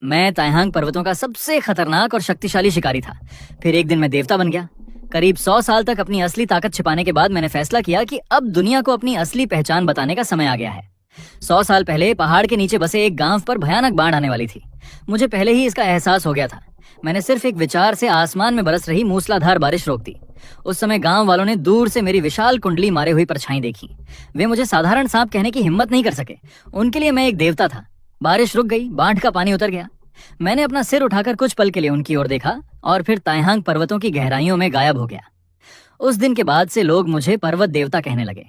मैं ताइहांग पर्वतों का सबसे खतरनाक और शक्तिशाली शिकारी था। फिर एक दिन मैं देवता बन गया। करीब 100 साल तक अपनी असली ताकत छिपाने के बाद मैंने फैसला किया कि अब दुनिया को अपनी असली पहचान बताने का समय आ गया है। 100 साल पहले पहाड़ के नीचे बसे एक गांव पर भयानक बाढ़ आने वाली थी। मुझे पहले ही इसका एहसास हो गया था। मैंने सिर्फ एक विचार से आसमान में बरस रही मूसलाधार बारिश रोक दी। उस समय गांव वालों ने दूर से मेरी विशाल कुंडली मारे हुई परछाई देखी। वे मुझे साधारण सांप कहने की हिम्मत नहीं कर सके। उनके लिए मैं एक देवता था। बारिश रुक गई, बाढ़ का पानी उतर गया। मैंने अपना सिर उठाकर कुछ पल के लिए उनकी ओर देखा और फिर ताइहांग पर्वतों की गहराइयों में गायब हो गया। उस दिन के बाद से लोग मुझे पर्वत देवता कहने लगे।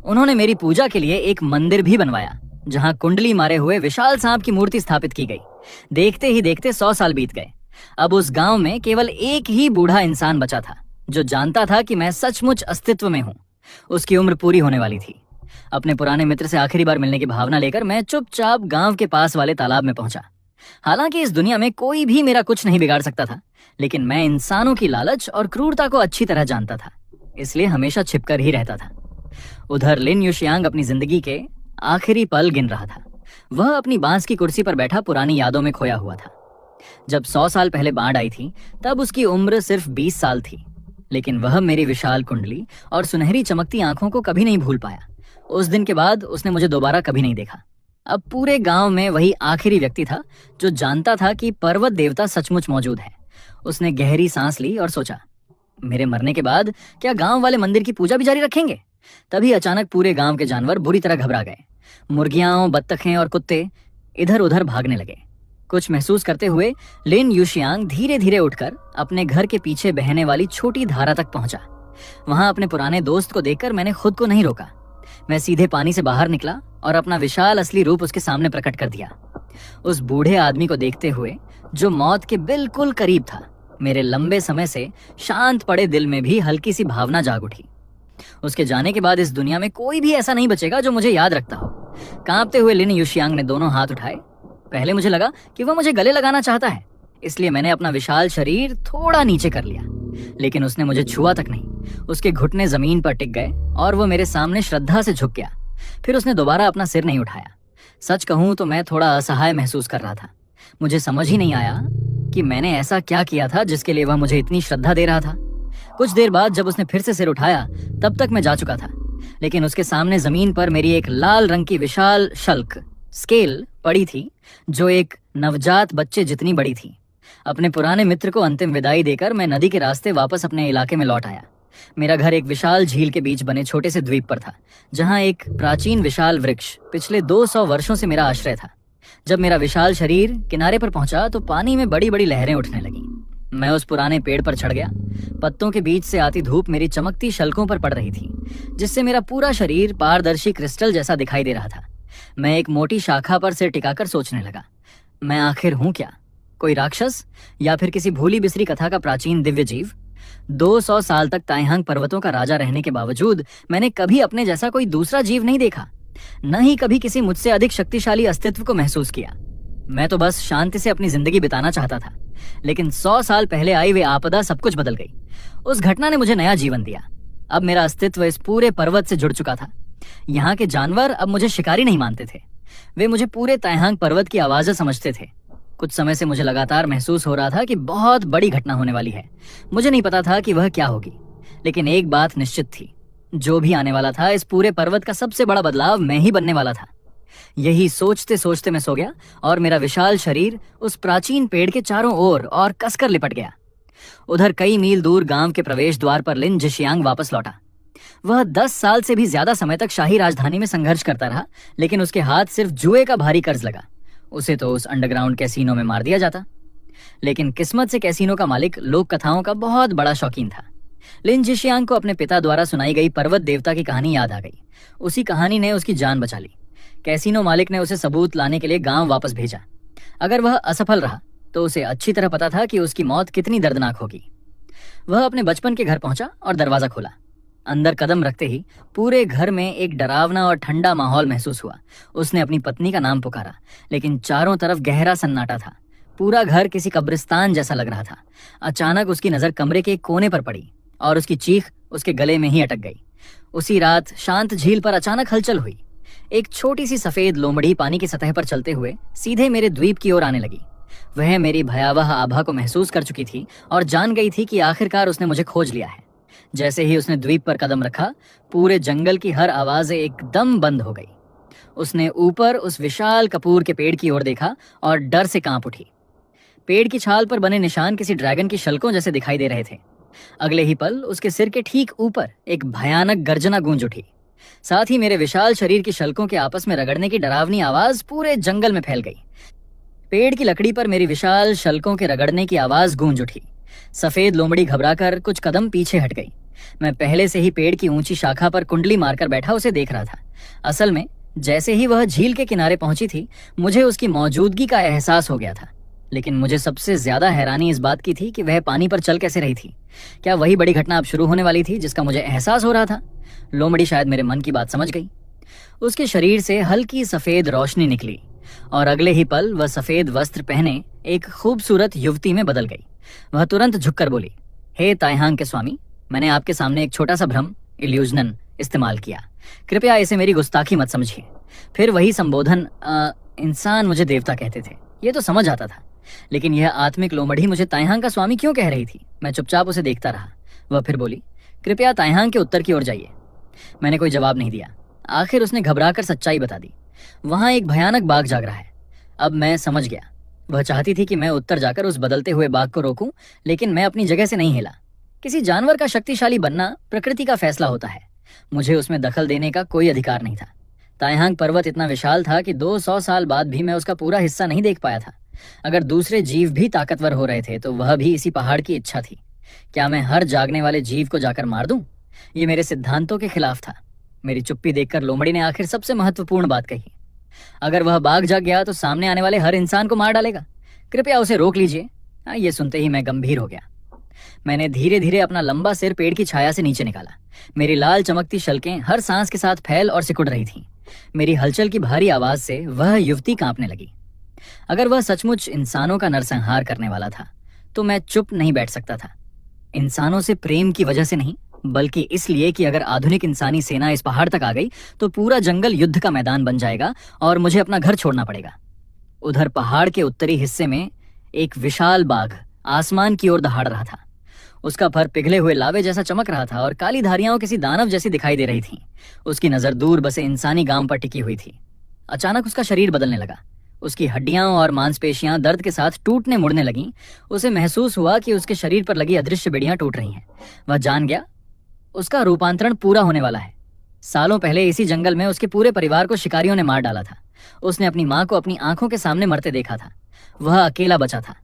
उन्होंने मेरी पूजा के लिए एक मंदिर भी बनवाया जहां कुंडली मारे हुए विशाल सांप की मूर्ति स्थापित की गई। देखते ही देखते 100 साल बीत गए। अब उस गांव में केवल एक ही बूढ़ा इंसान बचा था जो जानता था कि मैं सचमुच अस्तित्व में हूं। उसकी उम्र पूरी होने वाली थी। अपने पुराने मित्र से आखिरी बार मिलने की भावना लेकर मैं चुपचाप गांव के पास वाले तालाब में पहुंचा। हालांकि इस दुनिया में कोई भी मेरा कुछ नहीं बिगाड़ सकता था, लेकिन मैं इंसानों की लालच और क्रूरता को अच्छी तरह जानता था, इसलिए हमेशा छिपकर ही रहता था। उधर लिन युशियांग अपनी जिंदगी के आखिरी पल गिन रहा था। वह अपनी बांस की कुर्सी पर बैठा पुरानी यादों में खोया हुआ था। जब 100 साल पहले बाढ़ आई थी तब उसकी उम्र सिर्फ 20 साल थी, लेकिन वह मेरी विशाल कुंडली और सुनहरी चमकती आंखों को कभी नहीं भूल पाया। उस दिन के बाद उसने मुझे दोबारा कभी नहीं देखा। अब पूरे गांव में वही आखिरी व्यक्ति था जो जानता था कि पर्वत देवता सचमुच मौजूद है। उसने गहरी सांस ली और सोचा, मेरे मरने के बाद क्या गांव वाले मंदिर की पूजा भी जारी रखेंगे? तभी अचानक पूरे गांव के जानवर बुरी तरह घबरा गए। मुर्गियां, बत्तखें और कुत्ते इधर उधर भागने लगे। कुछ महसूस करते हुए लिन युशियांग धीरे धीरे उठकर अपने घर के पीछे बहने वाली छोटी धारा तक पहुंचा। वहां अपने पुराने दोस्त को देखकर मैंने खुद को नहीं रोका। मैं सीधे पानी से बाहर निकला और अपना विशाल असली रूप उसके सामने प्रकट कर दिया। उस बूढ़े आदमी को देखते हुए जो मौत के बिल्कुल करीब था, मेरे लंबे समय से शांत पड़े दिल में भी हल्की सी भावना जाग उठी। उसके जाने के बाद इस दुनिया में कोई भी ऐसा नहीं बचेगा जो मुझे याद रखता हो। कांपते हुए लिन युशियांग ने दोनों हाथ उठाए। पहले मुझे लगा कि वह मुझे गले लगाना चाहता है, इसलिए मैंने अपना विशाल शरीर थोड़ा नीचे कर लिया, लेकिन उसने मुझे छुआ तक नहीं। उसके घुटने जमीन पर टिक गए और वो मेरे सामने श्रद्धा से झुक गया। फिर उसने दोबारा अपना सिर नहीं उठाया। सच कहूं तो मैं थोड़ा असहाय महसूस कर रहा था। मुझे समझ ही नहीं आया कि मैंने ऐसा क्या किया था जिसके लिए वह मुझे इतनी श्रद्धा दे रहा था। कुछ देर बाद जब उसने फिर से सिर उठाया तब तक मैं जा चुका था, लेकिन उसके सामने जमीन पर मेरी एक लाल रंग की विशाल शल्क स्केल पड़ी थी जो एक नवजात बच्चे जितनी बड़ी थी। अपने पुराने मित्र को अंतिम विदाई देकर मैं नदी के रास्ते वापस अपने इलाके में लौट आया। मेरा घर एक विशाल झील के बीच बने छोटे से द्वीप पर था, जहां एक प्राचीन विशाल वृक्ष पिछले 200 वर्षों से मेरा आश्रय था। जब मेरा विशाल शरीर किनारे पर पहुंचा तो पानी में बड़ी बड़ी लहरें उठने लगी। मैं उस पुराने पेड़ पर चढ़ गया। पत्तों के बीच से आती धूप मेरी चमकती शल्कों पर पड़ रही थी, जिससे मेरा पूरा शरीर पारदर्शी क्रिस्टल जैसा दिखाई दे रहा था। मैं एक मोटी शाखा पर सिर टिकाकर सोचने लगा, मैं आखिर हूं क्या? कोई राक्षस या फिर किसी भूली बिसरी कथा का प्राचीन दिव्य जीव? 200 साल तक ताइहांग पर्वतों का राजा रहने के बावजूद मैंने कभी अपने जैसा कोई दूसरा जीव नहीं देखा, न ही कभी किसी मुझसे अधिक शक्तिशाली अस्तित्व को महसूस किया। मैं तो बस शांति से अपनी जिंदगी बिताना चाहता था, लेकिन 100 साल पहले आई वे आपदा सब कुछ बदल गई। उस घटना ने मुझे नया जीवन दिया। अब मेरा अस्तित्व इस पूरे पर्वत से जुड़ चुका था। यहाँ के जानवर अब मुझे शिकारी नहीं मानते थे, वे मुझे पूरे ताइहांग पर्वत की आवाजें समझते थे। कुछ समय से मुझे लगातार महसूस हो रहा था कि बहुत बड़ी घटना होने वाली है। मुझे नहीं पता था कि वह क्या होगी, लेकिन एक बात निश्चित थी, जो भी आने वाला था इस पूरे पर्वत का सबसे बड़ा बदलाव मैं ही बनने वाला था। यही सोचते सोचते मैं सो गया और मेरा विशाल शरीर उस प्राचीन पेड़ के चारों ओर और कसकर लिपट गया। उधर कई मील दूर गांव के प्रवेश द्वार पर लिन जिशियांग वापस लौटा। वह 10 साल से भी ज्यादा समय तक शाही राजधानी में संघर्ष करता रहा, लेकिन उसके हाथ सिर्फ जुए का भारी कर्ज लगा। उसे तो उस अंडरग्राउंड कैसीनो में मार दिया जाता। लेकिन किस्मत से कैसीनो का मालिक लोक कथाओं का बहुत बड़ा शौकीन था। लिन जिशियांग को अपने पिता द्वारा सुनाई गई पर्वत देवता की कहानी याद आ गई। उसी कहानी ने उसकी जान बचा ली। कैसीनो मालिक ने उसे सबूत लाने के लिए गांव वापस भेजा। अगर वह असफल रहा तो उसे अच्छी तरह पता था कि उसकी मौत कितनी दर्दनाक होगी। वह अपने बचपन के घर पहुंचा और दरवाजा खोला। अंदर कदम रखते ही पूरे घर में एक डरावना और ठंडा माहौल महसूस हुआ। उसने अपनी पत्नी का नाम पुकारा, लेकिन चारों तरफ गहरा सन्नाटा था। पूरा घर किसी कब्रिस्तान जैसा लग रहा था। अचानक उसकी नजर कमरे के एक कोने पर पड़ी और उसकी चीख उसके गले में ही अटक गई। उसी रात शांत झील पर अचानक हलचल हुई। एक छोटी सी सफेद लोमड़ी पानी की सतह पर चलते हुए सीधे मेरे द्वीप की ओर आने लगी। वह मेरी भयावह आभा को महसूस कर चुकी थी और जान गई थी कि आखिरकार उसने मुझे खोज लिया है। जैसे ही उसने द्वीप पर कदम रखा, पूरे जंगल की हर आवाज एकदम बंद हो गई। उसने ऊपर उस विशाल कपूर के पेड़ की ओर देखा और डर से कांप उठी। पेड़ की छाल पर बने निशान किसी ड्रैगन की शल्कों जैसे दिखाई दे रहे थे। अगले ही पल उसके सिर के ठीक ऊपर एक भयानक गर्जना गूंज उठी। साथ ही मेरे विशाल शरीर की शल्कों के आपस में रगड़ने की डरावनी आवाज पूरे जंगल में फैल गई। पेड़ की लकड़ी पर मेरी विशाल शल्कों के रगड़ने की आवाज गूंज उठी। सफेद लोमड़ी घबराकर कुछ कदम पीछे हट गई। मैं पहले से ही पेड़ की ऊंची शाखा पर कुंडली मारकर बैठा उसे देख रहा था। असल में जैसे ही वह झील के किनारे पहुंची थी, मुझे उसकी मौजूदगी का एहसास हो गया था। लेकिन मुझे सबसे ज्यादा हैरानी इस बात की थी कि वह पानी पर चल कैसे रही थी। क्या वही बड़ी घटना अब शुरू होने वाली थी जिसका मुझे एहसास हो रहा था? लोमड़ी शायद मेरे मन की बात समझ गई। उसके शरीर से हल्की सफेद रोशनी निकली और अगले ही पल वह सफेद वस्त्र पहने एक खूबसूरत युवती में बदल गई। वह तुरंत झुककर बोली, हे ताइहांग के स्वामी, मैंने आपके सामने एक छोटा सा भ्रम इल्यूजन इस्तेमाल किया। कृपया इसे मेरी गुस्ताखी मत समझिए। फिर वही संबोधन, इंसान मुझे देवता कहते थे, ये तो समझ आता था, लेकिन यह आत्मिक लोमड़ी मुझे ताइहांग का स्वामी क्यों कह रही थी? मैं चुपचाप उसे देखता रहा। वह फिर बोली, कृपया ताइहांग के उत्तर की ओर जाइए। मैंने कोई जवाब नहीं दिया। आखिर उसने घबराकर सच्चाई बता दी, वहां एक भयानक बाघ जाग रहा है। अब मैं समझ गया। वह चाहती थी कि मैं उत्तर जाकर उस बदलते हुए बाघ को रोकूं, लेकिन मैं अपनी जगह से नहीं हिला। किसी जानवर का शक्तिशाली बनना प्रकृति का फैसला होता है, मुझे उसमें दखल देने का कोई अधिकार नहीं था। ताइहांग पर्वत इतना विशाल था कि 200 साल बाद भी मैं उसका पूरा हिस्सा नहीं देख पाया था। अगर दूसरे जीव भी ताकतवर हो रहे थे तो वह भी इसी पहाड़ की इच्छा थी। क्या मैं हर जागने वाले जीव को जाकर मार दूं? ये मेरे सिद्धांतों के खिलाफ था। मेरी चुप्पी देखकर लोमड़ी ने आखिर सबसे महत्वपूर्ण बात कही, अगर वह बाघ जाग गया तो सामने आने वाले हर इंसान को मार डालेगा। कृपया उसे रोक लीजिए। ये सुनते ही मैं गंभीर हो गया। मैंने धीरे धीरे अपना लंबा सिर पेड़ की छाया से नीचे निकाला। मेरी लाल चमकती शल्कें हर सांस के साथ फैल और सिकुड़ रही थीं। मेरी हलचल की भारी आवाज से वह युवती कांपने लगी। अगर वह सचमुच इंसानों का नरसंहार करने वाला था तो मैं चुप नहीं बैठ सकता था। इंसानों से प्रेम की वजह से नहीं, बल्कि इसलिए कि अगर आधुनिक इंसानी सेना इस पहाड़ तक आ गई तो पूरा जंगल युद्ध का मैदान बन जाएगा और मुझे अपना घर छोड़ना पड़ेगा। उधर पहाड़ के उत्तरी हिस्से में एक विशाल बाघ आसमान की ओर दहाड़ रहा था। उसका फर पिघले हुए लावे जैसा चमक रहा था और काली धारियां किसी दानव जैसी दिखाई दे रही थीं। उसकी नजर दूर बसे इंसानी गांव पर टिकी हुई थी। अचानक उसका शरीर बदलने लगा। उसकी हड्डियां और मांसपेशियां दर्द के साथ टूटने मुड़ने लगीं। उसे महसूस हुआ कि उसके शरीर पर लगी अदृश्य बेड़ियां टूट रही हैं। वह जान गया, उसका रूपांतरण पूरा होने वाला है। सालों पहले इसी जंगल में उसके पूरे परिवार को शिकारियों ने मार डाला था। उसने अपनी माँ को अपनी आंखों के सामने मरते देखा था। वह अकेला बचा था।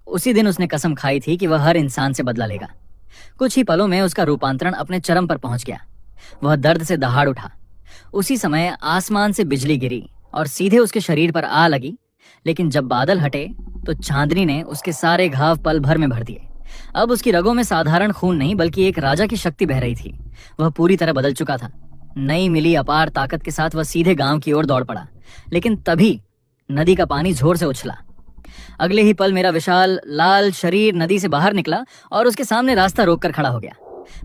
उसी दिन उसने कसम खाई थी कि वह हर इंसान से बदला लेगा। कुछ ही पलों में उसका रूपांतरण अपने चरम पर पहुंच गया। वह दर्द से दहाड़ उठा। उसी समय आसमान से बिजली गिरी और सीधे उसके शरीर पर आ लगी। लेकिन जब बादल हटे तो चांदनी ने उसके सारे घाव पल भर में भर दिए। अब उसकी रगों में साधारण खून नहीं बल्कि एक राजा की शक्ति बह रही थी। वह पूरी तरह बदल चुका था। नई मिली अपार ताकत के साथ वह सीधे गांव की ओर दौड़ पड़ा। लेकिन तभी नदी का पानी जोर से उछला। अगले ही पल मेरा विशाल लाल शरीर नदी से बाहर निकला और उसके सामने रास्ता रोककर खड़ा हो गया।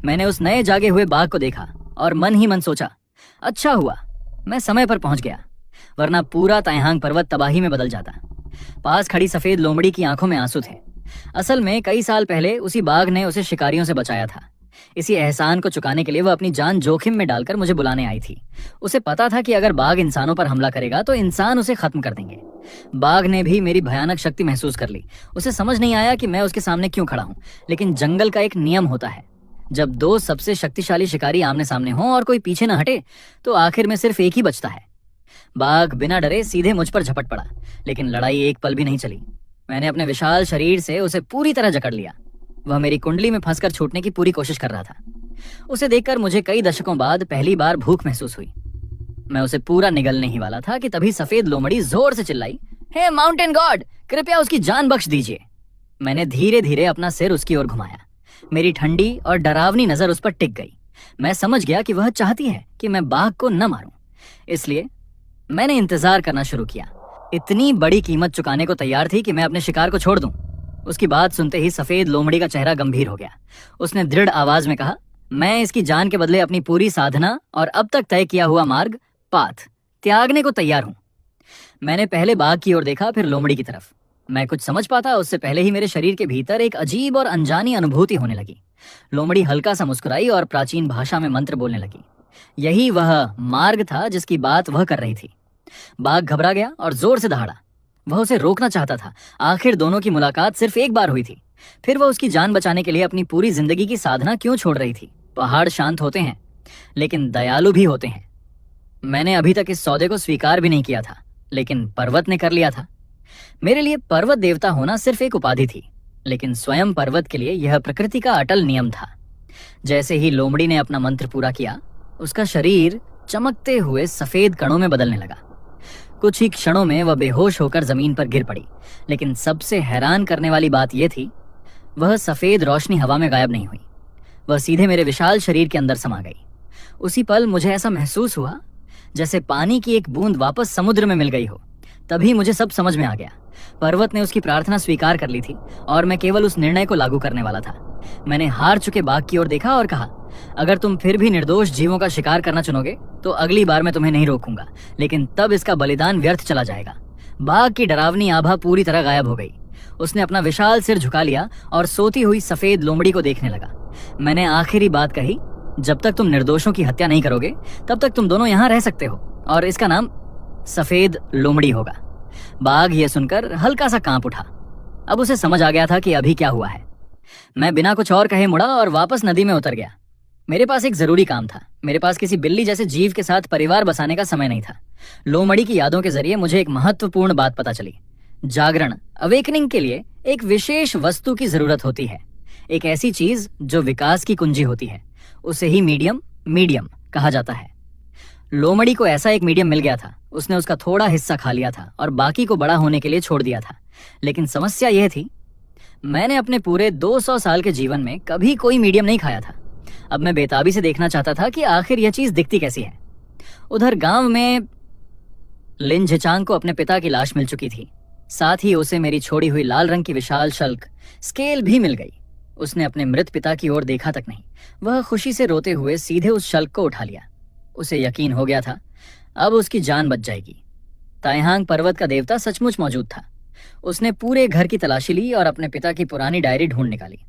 मैंने उस नए जागे हुए बाघ को देखा और मन ही मन सोचा, अच्छा हुआ मैं समय पर पहुंच गया, वरना पूरा ताइहांग पर्वत तबाही में बदल जाता। पास खड़ी सफेद लोमड़ी की आंखों में आंसू थे। असल में कई साल पहले उसी बाघ ने उसे शिकारियों से बचाया था। इसी एहसान को चुकाने के लिए वह अपनी जान जोखिम में डालकर मुझे बुलाने आई थी। उसे पता था कि अगर बाघ इंसानों पर हमला करेगा तो इंसान उसे खत्म कर देंगे। बाघ ने भी मेरी भयानक शक्ति महसूस कर ली। उसे समझ नहीं आया कि मैं उसके सामने क्यों खड़ा हूं, लेकिन जंगल का एक नियम होता है, जब दो सबसे शक्तिशाली शिकारी आमने सामने हों और कोई पीछे न हटे तो आखिर में सिर्फ एक ही बचता है। बाघ बिना डरे सीधे मुझ पर झपट पड़ा, लेकिन लड़ाई एक पल भी नहीं चली। मैंने अपने विशाल शरीर से उसे पूरी तरह जकड़ लिया। वह मेरी कुंडली में फंसकर छूटने की पूरी कोशिश कर रहा था। उसे देखकर मुझे कई दशकों बाद पहली बार भूख महसूस हुई। मैं उसे पूरा निगलने ही वाला था कि तभी सफेद लोमड़ी जोर से चिल्लाई, हे माउंटेन गॉड, कृपया उसकी जान बख्श दीजिए। मैंने धीरे धीरे अपना सिर उसकी ओर घुमाया। मेरी ठंडी और डरावनी नजर उस पर टिक गई। मैं समझ गया कि वह चाहती है कि मैं बाघ को न मारूं, इसलिए मैंने इंतजार करना शुरू किया। इतनी बड़ी कीमत चुकाने को तैयार थी कि मैं अपने शिकार को छोड़ दूं। उसकी बात सुनते ही सफेद लोमड़ी का चेहरा गंभीर हो गया। उसने दृढ़ आवाज में कहा, मैं इसकी जान के बदले अपनी पूरी साधना और अब तक तय किया हुआ मार्ग पाथ त्यागने को तैयार हूं। मैंने पहले बाघ की ओर देखा, फिर लोमड़ी की तरफ। मैं कुछ समझ पाता उससे पहले ही मेरे शरीर के भीतर एक अजीब और अनजानी अनुभूति होने लगी। लोमड़ी हल्का सा मुस्कुराई और प्राचीन भाषा में मंत्र बोलने लगी। यही वह मार्ग था जिसकी बात वह कर रही थी। बाघ घबरा गया और जोर से दहाड़ा। वह उसे रोकना चाहता था। आखिर दोनों की मुलाकात सिर्फ एक बार हुई थी, फिर वह उसकी जान बचाने के लिए अपनी पूरी जिंदगी की साधना क्यों छोड़ रही थी? पहाड़ शांत होते हैं, लेकिन दयालु भी होते हैं। मैंने अभी तक इस सौदे को स्वीकार भी नहीं किया था, लेकिन पर्वत ने कर लिया था। मेरे लिए पर्वत देवता होना सिर्फ एक उपाधि थी, लेकिन स्वयं पर्वत के लिए यह प्रकृति का अटल नियम था। जैसे ही लोमड़ी ने अपना मंत्र पूरा किया, उसका शरीर चमकते हुए सफेद कणों में बदलने लगा। कुछ ही क्षणों में वह बेहोश होकर जमीन पर गिर पड़ी। लेकिन सबसे हैरान करने वाली बात यह थी, वह सफेद रोशनी हवा में गायब नहीं हुई। वह सीधे मेरे विशाल शरीर के अंदर समा गई। उसी पल मुझे ऐसा महसूस हुआ जैसे पानी की एक बूंद वापस समुद्र में मिल गई हो। तभी मुझे सब समझ में आ गया। पर्वत ने उसकी प्रार्थना स्वीकार कर ली थी और मैं केवल उस निर्णय को लागू करने वाला था। मैंने हार चुके बाघ की ओर देखा और कहा, अगर तुम फिर भी निर्दोष जीवों का शिकार करना चुनोगे तो अगली बार मैं तुम्हें नहीं रोकूंगा, लेकिन तब इसका बलिदान व्यर्थ चला जाएगा। बाघ की डरावनी आभा पूरी तरह गायब हो गई। उसने अपना विशाल सिर झुका लिया और सोती हुई सफेद लोमड़ी को देखने लगा। मैंने आखिरी बात कही, जब तक तुम निर्दोषों की हत्या नहीं करोगे तब तक तुम दोनों यहाँ रह सकते हो, और इसका नाम सफेद लोमड़ी होगा। बाघ यह सुनकर हल्का सा कांप उठा। अब उसे समझ आ गया था कि अभी क्या हुआ है। मैं बिना कुछ और कहे मुड़ा और वापस नदी में उतर गया। मेरे पास एक जरूरी काम था। मेरे पास किसी बिल्ली जैसे जीव के साथ परिवार बसाने का समय नहीं था। लोमड़ी की यादों के जरिए मुझे एक महत्वपूर्ण बात पता चली। जागरण, अवेकनिंग के लिए एक विशेष वस्तु की जरूरत होती है, एक ऐसी चीज जो विकास की कुंजी होती है। उसे ही मीडियम कहा जाता है। लोमड़ी को ऐसा एक मीडियम मिल गया था। उसने उसका थोड़ा हिस्सा खा लिया था और बाकी को बड़ा होने के लिए छोड़ दिया था। लेकिन समस्या यह थी, मैंने अपने पूरे 200 साल के जीवन में कभी कोई मीडियम नहीं खाया था। अब मैं बेताबी से देखना चाहता था कि आखिर यह चीज दिखती कैसी है। उधर गांव में लिन झिचांग को अपने पिता की लाश मिल चुकी थी। साथ ही उसे मेरी छोड़ी हुई लाल रंग की विशाल शल्क स्केल भी मिल गई। उसने अपने मृत पिता की ओर देखा तक नहीं, वह खुशी से रोते हुए सीधे उस शल्क को उठा लिया। उसे यकीन हो गया था अब उसकी जान बच जाएगी। ताइहांग पर्वत का देवता सचमुच मौजूद था। उसने पूरे घर की तलाशी ली और अपने पिता की पुरानी डायरी ढूंढ निकाली।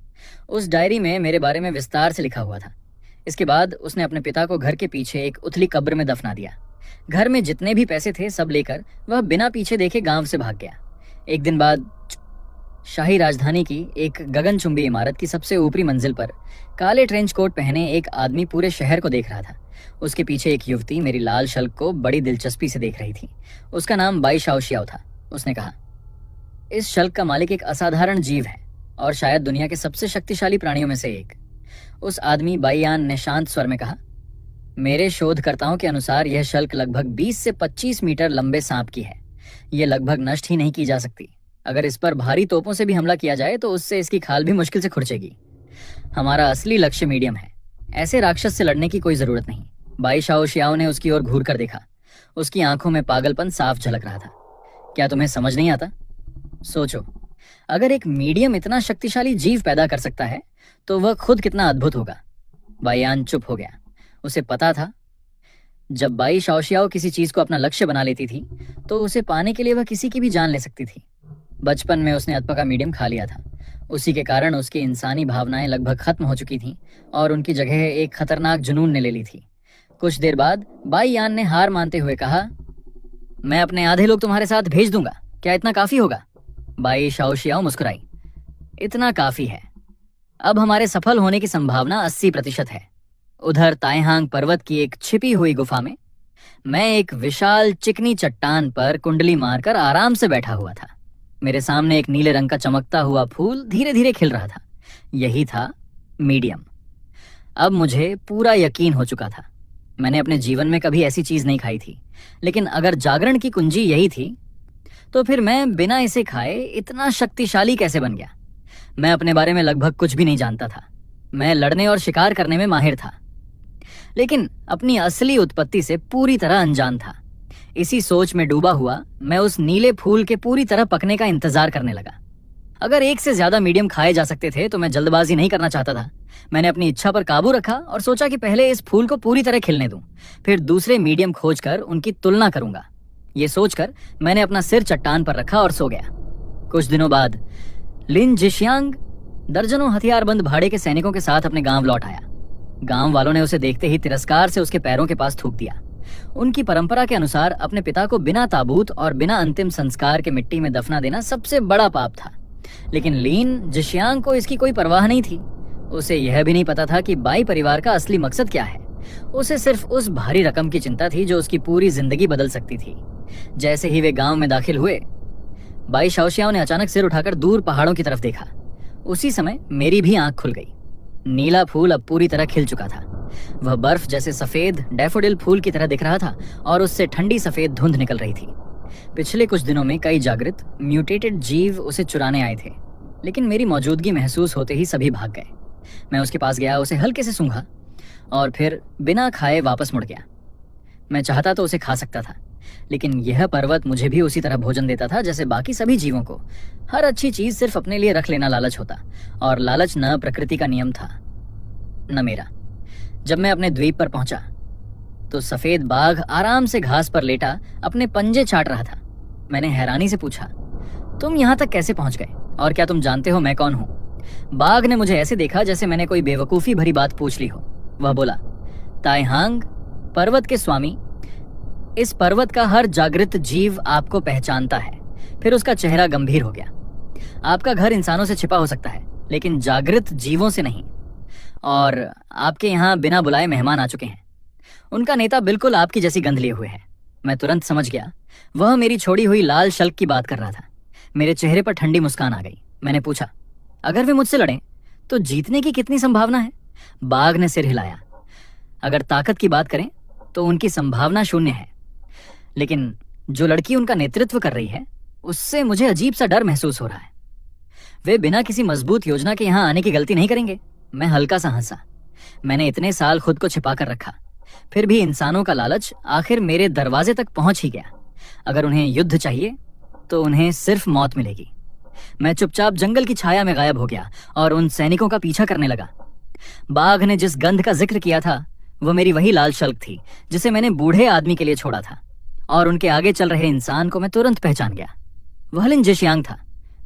उस डायरी में मेरे बारे में विस्तार से लिखा हुआ था। इसके बाद उसने अपने पिता को घर के पीछे एक उथली कब्र में दफना दिया। घर में जितने भी पैसे थे सब लेकर वह बिना पीछे देखे गांव से भाग गया। एक दिन बाद शाही राजधानी की एक गगनचुंबी इमारत की सबसे ऊपरी मंजिल पर काले ट्रेंच कोट पहने एक आदमी पूरे शहर को देख रहा था। उसके पीछे एक युवती मेरी लाल शल्क को बड़ी दिलचस्पी से देख रही थी। उसका नाम बाई शाओशियाओ था। उसने कहा, इस शल्क का मालिक एक असाधारण जीव है और शायद दुनिया के सबसे शक्तिशाली प्राणियों में से एक। उस आदमी बाईयान ने शांत स्वर में कहा, मेरे शोधकर्ताओं के अनुसार यह शल्क लगभग 20 से 25 मीटर लंबे सांप की है। यह लगभग नष्ट ही नहीं की जा सकती। अगर इस पर भारी तोपों से भी हमला किया जाए तो उससे इसकी खाल भी मुश्किल से खुरचेगी। हमारा असली लक्ष्य मीडियम है। ऐसे राक्षस से लड़ने की कोई जरूरत नहीं। बाई शाओशियाओ ने उसकी ओर घूर कर देखा। उसकी आंखों में पागलपन साफ झलक रहा था। क्या तुम्हें समझ नहीं आता? सोचो, अगर एक मीडियम इतना शक्तिशाली जीव पैदा कर सकता है तो वह खुद कितना अद्भुत होगा। बाईयान चुप हो गया। उसे पता था, जब बाई शाओशियाओ किसी चीज को अपना लक्ष्य बना लेती थी तो उसे पाने के लिए वह किसी की भी जान ले सकती थी। बचपन में उसने अधपका मीडियम खा लिया था। उसी के कारण उसकी इंसानी भावनाएं लगभग खत्म हो चुकी थीं और उनकी जगह एक खतरनाक जुनून ने ले ली थी। कुछ देर बाद बाईयान ने हार मानते हुए कहा, मैं अपने आधे लोग तुम्हारे साथ भेज दूंगा। क्या इतना काफी होगा? बाई शाओशियाओ मुस्कुराई, इतना काफी है। अब हमारे सफल होने की संभावना 80% है। उधर ताइहांग पर्वत की एक छिपी हुई गुफा में मैं एक विशाल चिकनी चट्टान पर कुंडली मारकर आराम से बैठा हुआ था। मेरे सामने एक नीले रंग का चमकता हुआ फूल धीरे धीरे खिल रहा था। यही था मीडियम। अब मुझे पूरा यकीन हो चुका था। मैंने अपने जीवन में कभी ऐसी चीज नहीं खाई थी, लेकिन अगर जागरण की कुंजी यही थी तो फिर मैं बिना इसे खाए इतना शक्तिशाली कैसे बन गया? मैं अपने बारे में लगभग कुछ भी नहीं जानता था। मैं लड़ने और शिकार करने में माहिर था, लेकिन अपनी असली उत्पत्ति से पूरी तरह अनजान था। इसी सोच में डूबा हुआ मैं उस नीले फूल के पूरी तरह पकने का इंतजार करने लगा। अगर एक से ज्यादा मीडियम खाए जा सकते थे तो मैं जल्दबाजी नहीं करना चाहता था। मैंने अपनी इच्छा पर काबू रखा और सोचा कि पहले इस फूल को पूरी तरह खिलने दूं, फिर दूसरे मीडियम खोजकर उनकी तुलना करूंगा। ये सोचकर मैंने अपना सिर चट्टान पर रखा और सो गया। कुछ दिनों बाद लिन जिशियांग दर्जनों हथियारबंद भाड़े के सैनिकों के साथ अपने गांव लौट आया। गांव वालों ने उसे देखते ही तिरस्कार से उसके पैरों के पास थूक दिया। उनकी परंपरा के अनुसार अपने पिता को बिना ताबूत और बिना अंतिम संस्कार के मिट्टी में दफना देना सबसे बड़ा पाप था। लेकिन लीन जिशियांग को इसकी कोई परवाह नहीं थी। उसे यह भी नहीं पता था कि बाई परिवार का असली मकसद क्या है। उसे सिर्फ उस भारी रकम की चिंता थी जो उसकी पूरी जिंदगी बदल सकती थी। जैसे ही वे गांव में दाखिल हुए, बाई शाओशियाओ ने अचानक सिर उठाकर दूर पहाड़ों की तरफ देखा। उसी समय मेरी भी आंख खुल गई। नीला फूल अब पूरी तरह खिल चुका था। वह बर्फ जैसे सफेद डैफोडिल फूल की तरह दिख रहा था और उससे ठंडी सफेद धुंध निकल रही थी। पिछले कुछ दिनों में कई जागृत म्यूटेटेड जीव उसे चुराने आए थे, लेकिन मेरी मौजूदगी महसूस होते ही सभी भाग गए। मैं उसके पास गया, उसे हल्के से सूंघा और फिर बिना खाए वापस मुड़ गया। मैं चाहता तो उसे खा सकता था, लेकिन यह पर्वत मुझे भी उसी तरह भोजन देता था जैसे बाकी सभी जीवों को। हर अच्छी चीज सिर्फ अपने लिए रख लेना लालच होता, और लालच न प्रकृति का नियम था न मेरा। जब मैं अपने द्वीप पर पहुंचा तो सफेद बाघ आराम से घास पर लेटा अपने पंजे चाट रहा था। मैंने हैरानी से पूछा, तुम यहां तक कैसे पहुंच गए और क्या तुम जानते हो मैं कौन हूं? बाघ ने मुझे ऐसे देखा जैसे मैंने कोई बेवकूफी भरी बात पूछ ली हो। वह बोला, ताइहांग, पर्वत के स्वामी, इस पर्वत का हर जागृत जीव आपको पहचानता है। फिर उसका चेहरा गंभीर हो गया। आपका घर इंसानों से छिपा हो सकता है, लेकिन जागृत जीवों से नहीं। और आपके यहाँ बिना बुलाए मेहमान आ चुके हैं। उनका नेता बिल्कुल आपकी जैसी गंध लिए हुए है। मैं तुरंत समझ गया वह मेरी छोड़ी हुई लाल शल्क की बात कर रहा था। मेरे चेहरे पर ठंडी मुस्कान आ गई। मैंने पूछा, अगर वे मुझसे लड़ें तो जीतने की कितनी संभावना है? बाघ ने सिर हिलाया। अगर ताकत की बात करें तो उनकी संभावना शून्य है, लेकिन जो लड़की उनका नेतृत्व कर रही है उससे मुझे अजीब सा डर महसूस हो रहा है। वे बिना किसी मजबूत योजना के यहाँ आने की गलती नहीं करेंगे। मैं हल्का सा हंसा। मैंने इतने साल खुद को छिपा कर रखा, फिर भी इंसानों का लालच आखिर मेरे दरवाजे तक पहुंच ही गया। अगर उन्हें युद्ध चाहिए तो उन्हें सिर्फ मौत मिलेगी। मैं चुपचाप जंगल की छाया में गायब हो गया और उन सैनिकों का पीछा करने लगा। बाघ ने जिस गंध का जिक्र किया था वह मेरी वही लाल शल्क थी जिसे मैंने बूढ़े आदमी के लिए छोड़ा था, और उनके आगे चल रहे इंसान को मैं तुरंत पहचान गया। वह लिन जिशियांग था।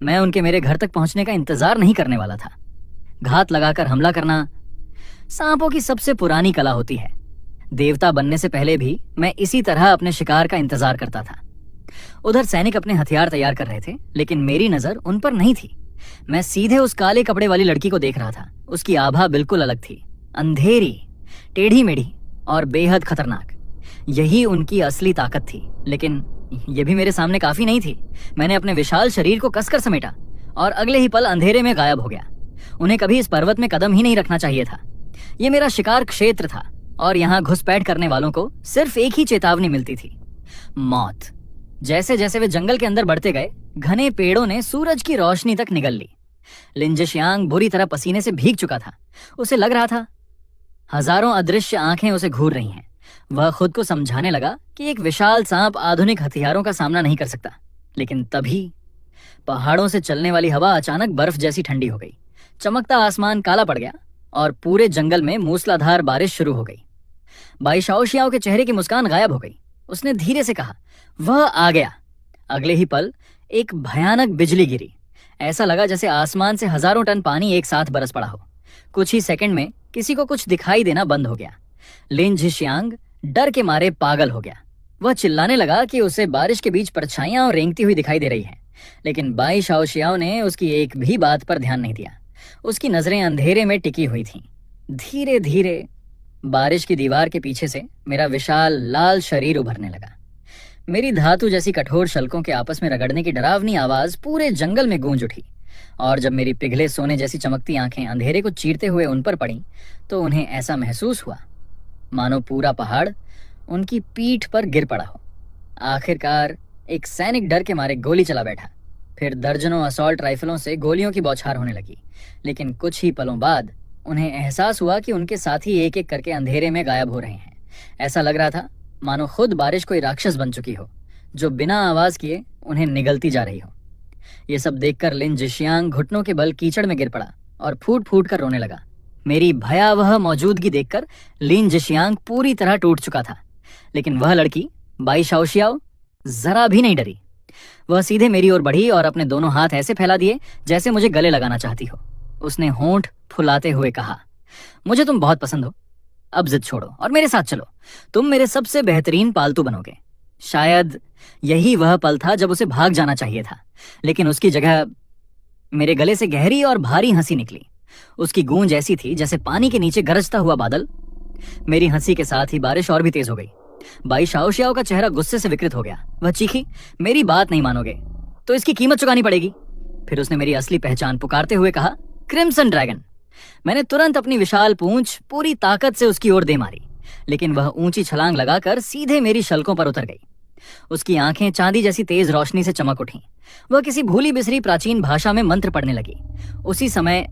मैं उनके मेरे घर तक पहुंचने का इंतजार नहीं करने वाला था। घात लगाकर हमला करना सांपों की सबसे पुरानी कला होती है। देवता बनने से पहले भी मैं इसी तरह अपने शिकार का इंतजार करता था। उधर सैनिक अपने हथियार तैयार कर रहे थे, लेकिन मेरी नजर उन पर नहीं थी। मैं सीधे उस काले कपड़े वाली लड़की को देख रहा था। उसकी आभा बिल्कुल अलग थी, अंधेरी, टेढ़ी मेढ़ी और बेहद खतरनाक। यही उनकी असली ताकत थी, लेकिन यह भी मेरे सामने काफी नहीं थी। मैंने अपने विशाल शरीर को कसकर समेटा और अगले ही पल अंधेरे में गायब हो गया। उन्हें कभी इस पर्वत में कदम ही नहीं रखना चाहिए था। यह मेरा शिकार क्षेत्र था और यहाँ घुसपैठ करने वालों को सिर्फ एक ही चेतावनी मिलती थी, मौत। जैसे जैसे वे जंगल के अंदर बढ़ते गए, घने पेड़ों ने सूरज की रोशनी तक निगल ली। लिन जिशियांग बुरी तरह पसीने से भीग चुका था। उसे लग रहा था हजारों अदृश्य आंखें उसे घूर रही हैं। वह खुद को समझाने लगा कि एक विशाल सांप आधुनिक हथियारों का सामना नहीं कर सकता। लेकिन तभी पहाड़ों से चलने वाली हवा अचानक बर्फ जैसी ठंडी हो गई। चमकता आसमान काला पड़ गया और पूरे जंगल में मूसलाधार बारिश शुरू हो गई। बाई शाओशियाओ के चेहरे की मुस्कान गायब हो गई। उसने धीरे से कहा, वह आ गया। अगले ही पल एक भयानक बिजली गिरी। ऐसा लगा जैसे आसमान से हजारों टन पानी एक साथ बरस पड़ा हो। कुछ ही सेकंड में किसी को कुछ दिखाई देना बंद हो गया। लिन जिशियांग डर के मारे पागल हो गया। वह चिल्लाने लगा कि उसे बारिश के बीच परछाइयां और रेंगती हुई दिखाई दे रही हैं। लेकिन बाई शाओशियाओ ने उसकी एक भी बात पर ध्यान नहीं दिया। उसकी नजरें अंधेरे में टिकी हुई थीं। धीरे धीरे बारिश की दीवार के पीछे से मेरा विशाल लाल शरीर उभरने लगा। मेरी धातु जैसी कठोर शल्कों के आपस में रगड़ने की डरावनी आवाज पूरे जंगल में गूंज उठी, और जब मेरी पिघले सोने जैसी चमकती आंखें अंधेरे को चीरते हुए उन पर पड़ी तो उन्हें ऐसा महसूस हुआ मानो पूरा पहाड़ उनकी पीठ पर गिर पड़ा हो। आखिरकार एक सैनिक डर के मारे गोली चला बैठा। फिर दर्जनों असॉल्ट राइफलों से गोलियों की बौछार होने लगी। लेकिन कुछ ही पलों बाद उन्हें एहसास हुआ कि उनके साथी एक एक करके अंधेरे में गायब हो रहे हैं। ऐसा लग रहा था मानो खुद बारिश कोई राक्षस बन चुकी हो, जो बिना आवाज किए उन्हें निगलती जा रही हो। ये सब देखकर लिन जिशियांग घुटनों के बल कीचड़ में गिर पड़ा और फूट फूट कर रोने लगा। मेरी भयावह मौजूदगी देखकर लिन जिशियांग पूरी तरह टूट चुका था, लेकिन वह लड़की बाई शाओशियाओ जरा भी नहीं डरी। वह सीधे मेरी ओर बढ़ी और अपने दोनों हाथ ऐसे फैला दिए जैसे मुझे गले लगाना चाहती हो। उसने होंठ फुलाते हुए कहा, मुझे तुम बहुत पसंद हो, अब जिद छोड़ो और मेरे साथ चलो। तुम मेरे सबसे बेहतरीन पालतू बनोगे। शायद यही वह पल था जब उसे भाग जाना चाहिए था, लेकिन उसकी जगह मेरे गले से गहरी और भारी हंसी निकली। उसकी गूंज ऐसी थी जैसे पानी के नीचे गरजता हुआ बादल। मेरी हंसी के साथ ही बारिश और भी तेज हो गई। बाई शाओशियाओ का चेहरा गुस्से से विकृत हो गया। वह चीखी, मेरी बात नहीं मानोगे तो इसकी कीमत चुकानी पड़ेगी। फिर उसने मेरी असली पहचान पुकारते हुए कहा, क्रिम्सन ड्रैगन। मैंने तुरंत अपनी विशाल पूंछ पूरी ताकत से उसकी ओर दे मारी, लेकिन वह ऊंची छलांग लगाकर सीधे मेरी शल्कों पर उतर गई। उसकी आंखें चांदी जैसी तेज रोशनी से चमक उठीं। वह किसी भूली बिसरी प्राचीन भाषा में मंत्र पढ़ने लगी। उसी समय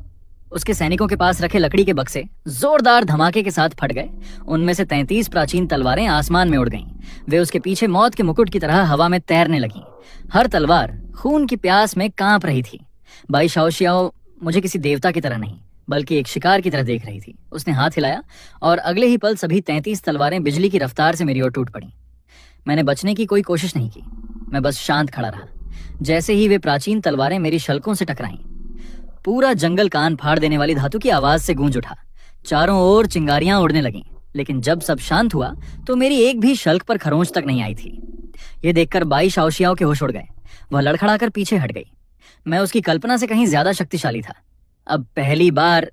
उसके सैनिकों के पास रखे लकड़ी के बक्से जोरदार धमाके के साथ फट गए। उनमें से 33 प्राचीन तलवारें आसमान में उड़ गईं। वे उसके पीछे मौत के मुकुट की तरह हवा में तैरने लगीं। हर तलवार खून की प्यास में कांप रही थी। बाई शाओशियाओ मुझे किसी देवता की तरह नहीं, बल्कि एक शिकार की तरह देख रही थी। उसने हाथ हिलाया और अगले ही पल सभी 33 तलवारें बिजली की रफ्तार से मेरी ओर टूट पड़ी। मैंने बचने की कोई कोशिश नहीं की, मैं बस शांत खड़ा रहा। जैसे ही वे प्राचीन तलवारें मेरी शल्कों से टकराईं, पूरा जंगल कान फाड़ देने वाली धातु की आवाज से गूंज उठा। चारों ओर चिंगारियां उड़ने लगीं, लेकिन जब सब शांत हुआ तो मेरी एक भी शल्क पर खरोंच तक नहीं आई थी। यह देखकर बाई शाओशियाओ के होश उड़ गए। वह लड़खड़ाकर पीछे हट गई। मैं उसकी कल्पना से कहीं ज्यादा शक्तिशाली था। अब पहली बार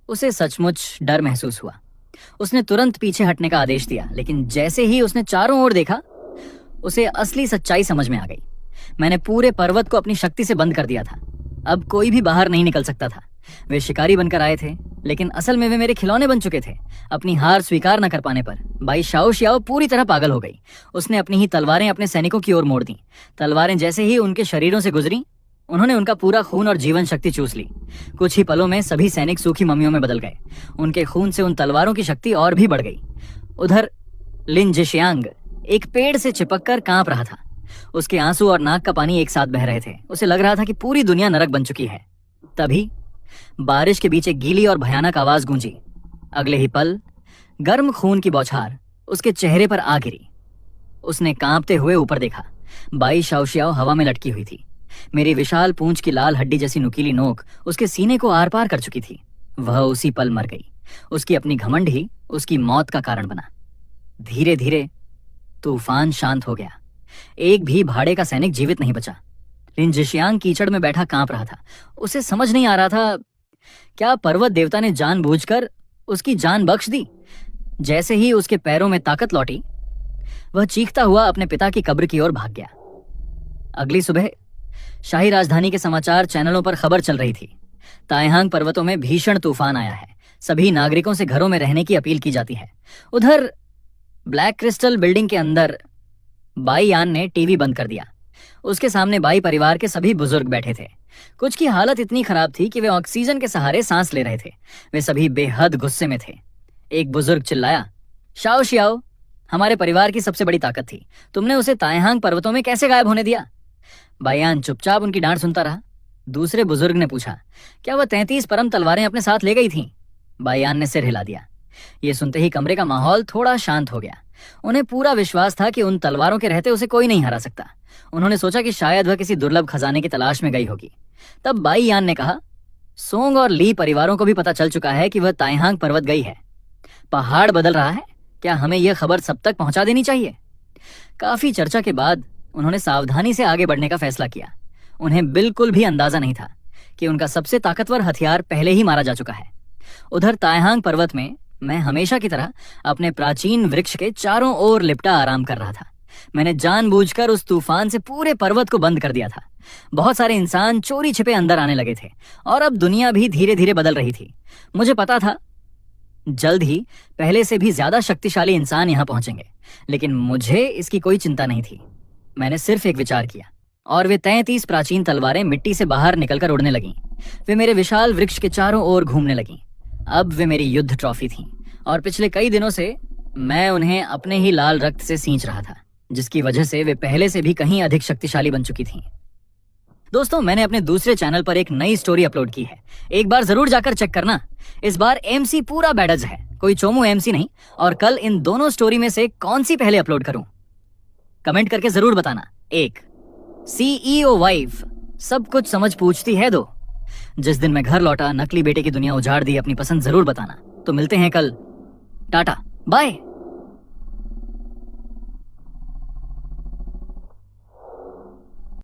उसे सचमुच डर महसूस हुआ। उसने तुरंत पीछे हटने का आदेश दिया, लेकिन जैसे ही उसने चारों ओर देखा, उसे असली सच्चाई समझ में आ गई। मैंने पूरे पर्वत को अपनी शक्ति से बंद कर दिया था। अब कोई भी बाहर नहीं निकल सकता था। वे शिकारी बनकर आए थे, लेकिन असल में वे मेरे खिलौने बन चुके थे। अपनी हार स्वीकार न कर पाने पर बाई शाओशियाओ पूरी तरह पागल हो गई। उसने अपनी ही तलवारें अपने सैनिकों की ओर मोड़ दी। तलवारें जैसे ही उनके शरीरों से गुजरी, उन्होंने उनका पूरा खून और जीवन शक्ति चूस ली। कुछ ही पलों में सभी सैनिक सूखी मम्मियों में बदल गए। उनके खून से उन तलवारों की शक्ति और भी बढ़ गई। उधर लिन जिशियांग एक पेड़ से चिपककर कांप रहा था। उसके आंसू और नाक का पानी एक साथ बह रहे थे। उसे लग रहा था कि पूरी दुनिया नरक बन चुकी है। तभी बारिश के बीच एक गीली और भयानक आवाज गूंजी। अगले ही पल गर्म खून की बौछार उसके चेहरे पर आ गिरी। उसने कांपते हुए ऊपर देखा। बाई शाओशियाओ हवा में लटकी हुई थी। मेरी विशाल पूंछ की लाल हड्डी जैसी नुकीली नोक उसके सीने को आर पार कर चुकी थी। वह उसी पल मर गई। उसकी अपनी घमंड ही उसकी मौत का कारण बना। धीरे धीरे तूफान शांत हो गया। एक भी भाड़े का सैनिक जीवित नहीं बचा। लिन जिशियांग कीचड़ में बैठा कांप रहा था। उसे समझ नहीं आ रहा था, क्या पर्वत देवता ने जानबूझकर उसकी जान बख्श दी? जैसे ही उसके पैरों में ताकत लौटी, वह चीखता हुआ अपने पिता की कब्र की ओर भाग गया। अगली सुबह शाही राजधानी के समाचार चैनलों पर खबर चल रही थी। ताइहांग पर्वतों में भीषण तूफान आया है। सभी नागरिकों से घरों में रहने की अपील की जाती है। उधर ब्लैक क्रिस्टल बिल्डिंग के अंदर बाई यान ने टीवी बंद कर दिया। उसके सामने बाई परिवार के सभी बुजुर्ग बैठे थे। कुछ की हालत इतनी खराब थी कि वे ऑक्सीजन के सहारे सांस ले रहे थे। वे सभी बेहद गुस्से में थे। एक बुजुर्ग चिल्लाया, शाओशियाओ हमारे परिवार की सबसे बड़ी ताकत थी, तुमने उसे ताइहांग पर्वतों में कैसे गायब होने दिया? बायान चुपचाप उनकी डांट सुनता रहा। दूसरे बुजुर्ग ने पूछा, क्या वह 33 परम तलवारें अपने साथ ले गई थीं? बायान ने सिर हिला दिया। ये सुनते ही कमरे का माहौल थोड़ा शांत हो गया। उन्हें पूरा विश्वास था कि उन तलवारों के रहते उसे कोई नहीं हरा सकता। उन्होंने सोचा कि शायद वह किसी दुर्लभ खजाने की तलाश में गई होगी। तब बाई यान ने कहा, सोंग और ली परिवारों को भी पता चल चुका है कि वह ताइहांग पर्वत गई है। पहाड़ बदल रहा है, क्या हमें यह खबर सब तक पहुंचा देनी चाहिए? काफी चर्चा के बाद उन्होंने सावधानी से आगे बढ़ने का फैसला किया। उन्हें बिल्कुल भी अंदाजा नहीं था कि उनका सबसे ताकतवर हथियार पहले ही मारा जा चुका है। उधर ताइहांग पर्वत में मैं हमेशा की तरह अपने प्राचीन वृक्ष के चारों ओर लिपटा आराम कर रहा था। मैंने जानबूझकर उस तूफान से पूरे पर्वत को बंद कर दिया था। बहुत सारे इंसान चोरी छिपे अंदर आने लगे थे और अब दुनिया भी धीरे धीरे बदल रही थी। मुझे पता था जल्द ही पहले से भी ज्यादा शक्तिशाली इंसान यहां पहुंचेंगे, लेकिन मुझे इसकी कोई चिंता नहीं थी। मैंने सिर्फ एक विचार किया और वे 33 प्राचीन तलवारें मिट्टी से बाहर निकलकर उड़ने लगीं। वे मेरे विशाल वृक्ष के चारों ओर घूमने लगीं। अब वे मेरी युद्ध ट्रॉफी थीं और पिछले कई दिनों से मैं उन्हें अपने ही लाल रक्त से सींच रहा था, जिसकी वजह से वे पहले से भी कहीं अधिक शक्तिशाली बन चुकी थीं। दोस्तों, मैंने अपने दूसरे चैनल पर एक नई स्टोरी अपलोड की है, एक बार जरूर जाकर चेक करना। इस बार एमसी पूरा बैडज है, कोई चोमू एमसी नहीं। और कल इन दोनों स्टोरी में से कौन सी पहले अपलोड करूं, कमेंट करके जरूर बताना। 1, CEO वाइफ सब कुछ समझ पूछती है। 2, जिस दिन मैं घर लौटा नकली बेटे की दुनिया उजाड़ दी। अपनी पसंद जरूर बताना। तो मिलते हैं कल। Tata bye.